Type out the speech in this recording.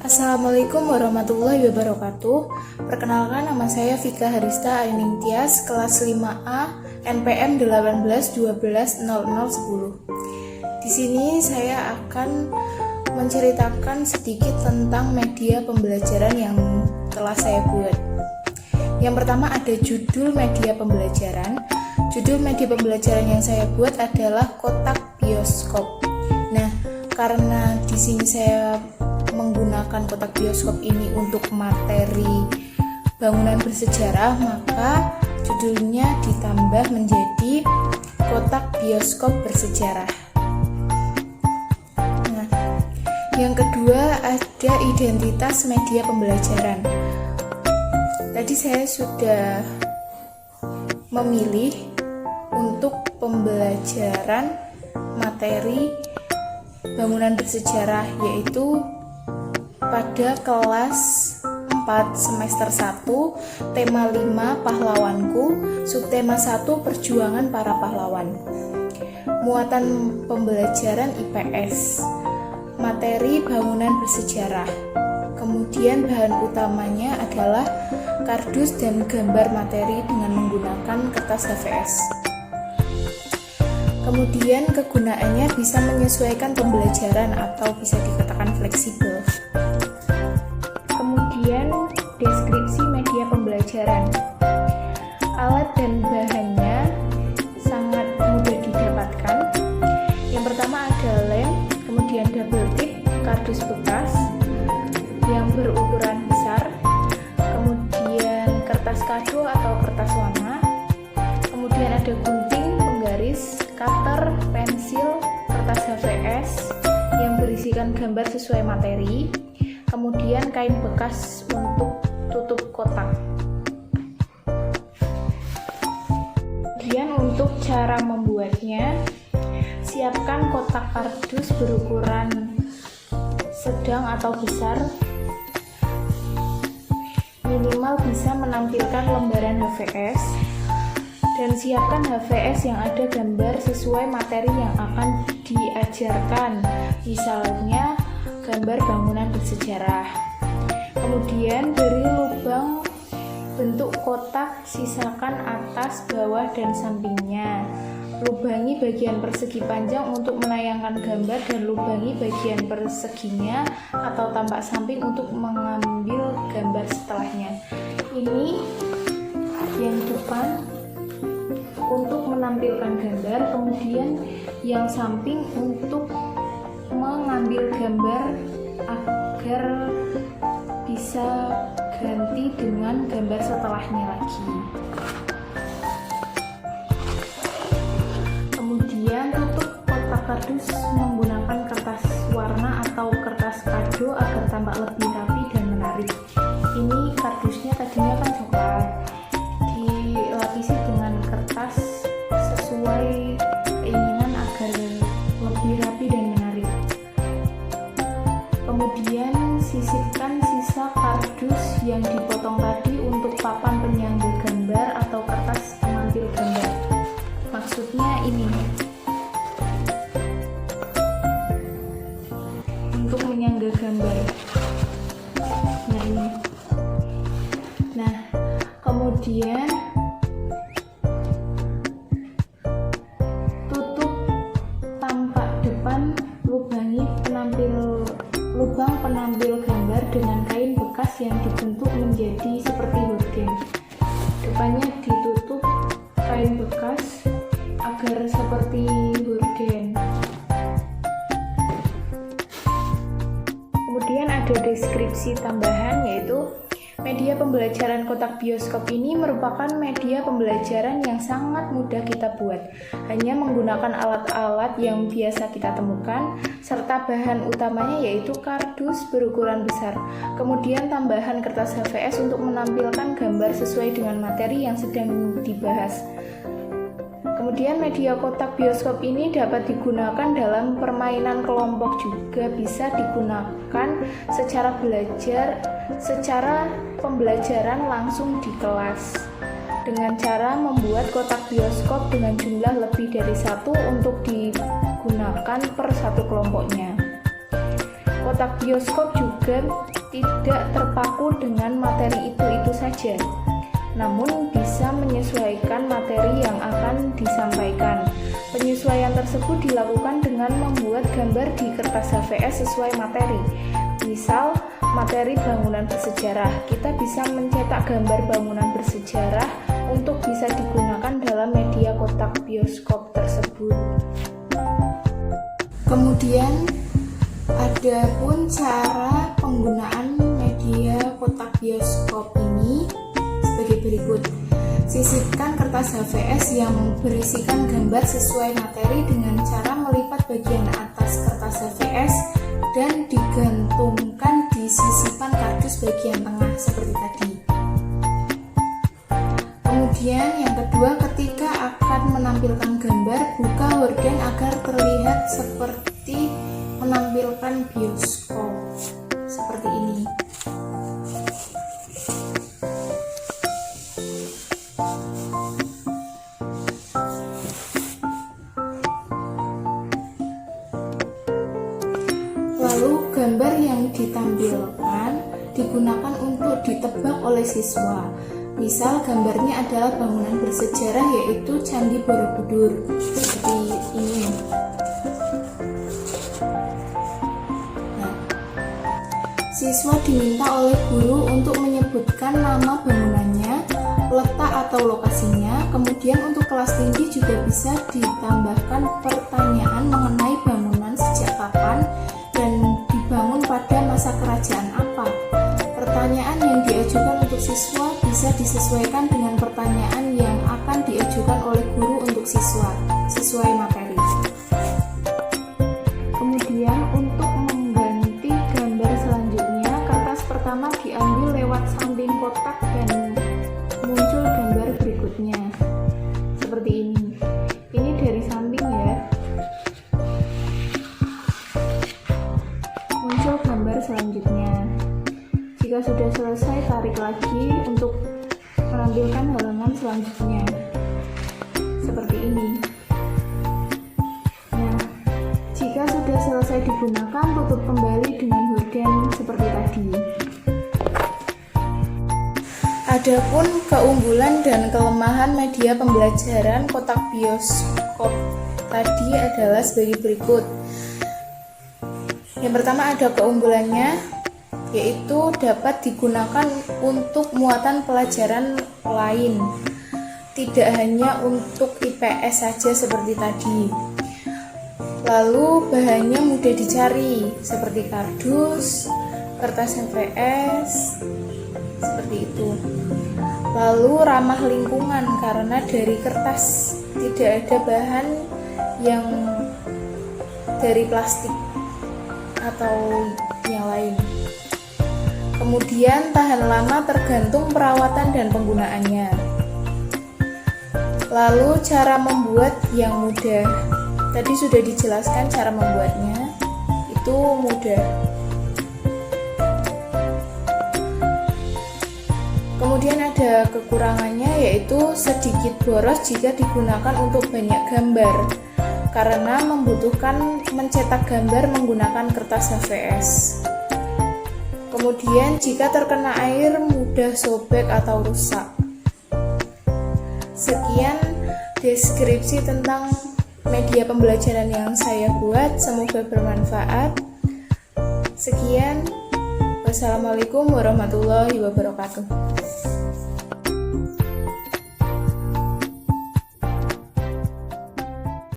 Assalamualaikum warahmatullahi wabarakatuh. Perkenalkan, nama saya Vika Harista Aining Tias, kelas 5A, NPM 18120010. Di sini saya akan menceritakan sedikit tentang media pembelajaran yang telah saya buat. Yang pertama ada judul media pembelajaran. Judul media pembelajaran yang saya buat adalah kotak bioskop. Nah, karena di sini saya menggunakan kotak bioskop ini untuk materi bangunan bersejarah, maka judulnya ditambah menjadi kotak bioskop bersejarah. Nah, yang kedua ada identitas media pembelajaran. Tadi saya sudah memilih untuk pembelajaran materi bangunan bersejarah, yaitu pada kelas 4 semester 1, tema 5 pahlawanku, subtema 1 perjuangan para pahlawan. Muatan pembelajaran IPS, materi bangunan bersejarah. Kemudian bahan utamanya adalah kardus dan gambar materi dengan menggunakan kertas HVS. Kemudian kegunaannya bisa menyesuaikan pembelajaran atau bisa dikatakan fleksibel. Kemudian deskripsi media pembelajaran. Alat dan bahannya sangat mudah didapatkan. Yang pertama ada lem, kemudian double tip, kardus bekas yang berukuran besar, kemudian kertas kado atau kertas warna, kemudian ada gunting, penggaris, cutter, pensil, kertas HVS yang berisikan gambar sesuai materi, kemudian kain bekas untuk tutup kotak. Kemudian untuk cara membuatnya, siapkan kotak kardus berukuran sedang atau besar, minimal bisa menampilkan lembaran HVS, dan siapkan HVS yang ada gambar sesuai materi yang akan diajarkan, misalnya gambar bangunan bersejarah. Kemudian beri lubang bentuk kotak, sisakan atas, bawah, dan sampingnya. Lubangi bagian persegi panjang untuk menayangkan gambar dan lubangi bagian perseginya atau tampak samping untuk mengambil gambar setelahnya. Ini yang depan untuk menampilkan gambar, kemudian yang samping untuk mengambil gambar agar bisa ganti dengan gambar setelahnya lagi. Kemudian tutup kotak kardus menggunakan kertas warna atau kertas kado agar tampak lebih rapi dan menarik. Ini kardusnya tadinya kan coklat, dilapisi dengan kertas sesuai keinginan agar lebih rapi dan menarik. Kemudian sisipkan sisa kardus yang dipotong tadi untuk papan penyangga gambar atau kertas pengambil gambar. Maksudnya ini untuk menyangga gambar. Nah ini. Nah, kemudian tutup tampak depan, lubang penambil gambar dengan kain bekas yang dibentuk menjadi seperti horden. Depannya ditutup kain bekas agar seperti horden. Kemudian ada deskripsi tambahan, yaitu media pembelajaran kotak bioskop ini merupakan media pembelajaran yang sangat mudah kita buat, hanya menggunakan alat-alat yang biasa kita temukan, serta bahan utamanya yaitu kardus berukuran besar, kemudian tambahan kertas HVS untuk menampilkan gambar sesuai dengan materi yang sedang dibahas. Kemudian media kotak bioskop ini dapat digunakan dalam permainan kelompok, juga bisa digunakan secara pembelajaran langsung di kelas dengan cara membuat kotak bioskop dengan jumlah lebih dari 1 untuk digunakan per satu kelompoknya. Kotak bioskop juga tidak terpaku dengan materi itu saja, namun bisa menyesuaikan materi yang akan disampaikan. Penyesuaian tersebut dilakukan dengan membuat gambar di kertas HVS sesuai materi. Misal, materi bangunan bersejarah, kita bisa mencetak gambar bangunan bersejarah untuk bisa digunakan dalam media kotak bioskop tersebut. Kemudian ada pun cara penggunaan media kotak bioskop ini sebagai berikut. Sisipkan kertas HVS yang berisikan gambar sesuai materi dengan cara melipat bagian atas kertas HVS dan digantungkan di sisipan kardus bagian tengah seperti tadi. Kemudian yang kedua, ketika akan menampilkan gambar, buka horden agar terlihat seperti menampilkan bioskop seperti ini. Lalu gambar yang ditampilkan digunakan untuk ditebak oleh siswa. Misal gambarnya adalah bangunan bersejarah, yaitu Candi Borobudur seperti ini. Siswa diminta oleh guru untuk menyebutkan nama bangunannya, letak atau lokasinya. Kemudian untuk kelas tinggi juga bisa ditambahkan pertanyaan mengenai bangunan sejak kapan dan dibangun pada masa kerajaan apa. Pertanyaan yang diajukan untuk siswa bisa disesuaikan dengan pertanyaan yang akan diajukan oleh guru untuk siswa sesuai materi. Kemudian untuk mengganti gambar selanjutnya, kertas pertama diambil lewat samping kotak dan muncul gambar berikutnya seperti ini. Ini dari samping ya. Muncul gambar selanjutnya. Jika sudah selesai, tarik lagi untuk menampilkan halaman selanjutnya seperti ini. Nah, jika sudah selesai digunakan, tutup kembali dengan horden seperti tadi. Adapun keunggulan dan kelemahan media pembelajaran kotak bioskop tadi adalah sebagai berikut. Yang pertama, ada keunggulannya, yaitu dapat digunakan untuk muatan pelajaran lain, tidak hanya untuk IPS saja seperti tadi. Lalu bahannya mudah dicari seperti kardus, kertas HVS, seperti itu. Lalu ramah lingkungan karena dari kertas, tidak ada bahan yang dari plastik atau yang lain. Kemudian tahan lama tergantung perawatan dan penggunaannya. Lalu cara membuat yang mudah. Tadi sudah dijelaskan cara membuatnya, itu mudah. Kemudian ada kekurangannya, yaitu sedikit boros jika digunakan untuk banyak gambar, karena membutuhkan mencetak gambar menggunakan kertas HVS. Kemudian jika terkena air mudah sobek atau rusak. Sekian deskripsi tentang media pembelajaran yang saya buat, semoga bermanfaat. Sekian, wassalamualaikum warahmatullahi wabarakatuh.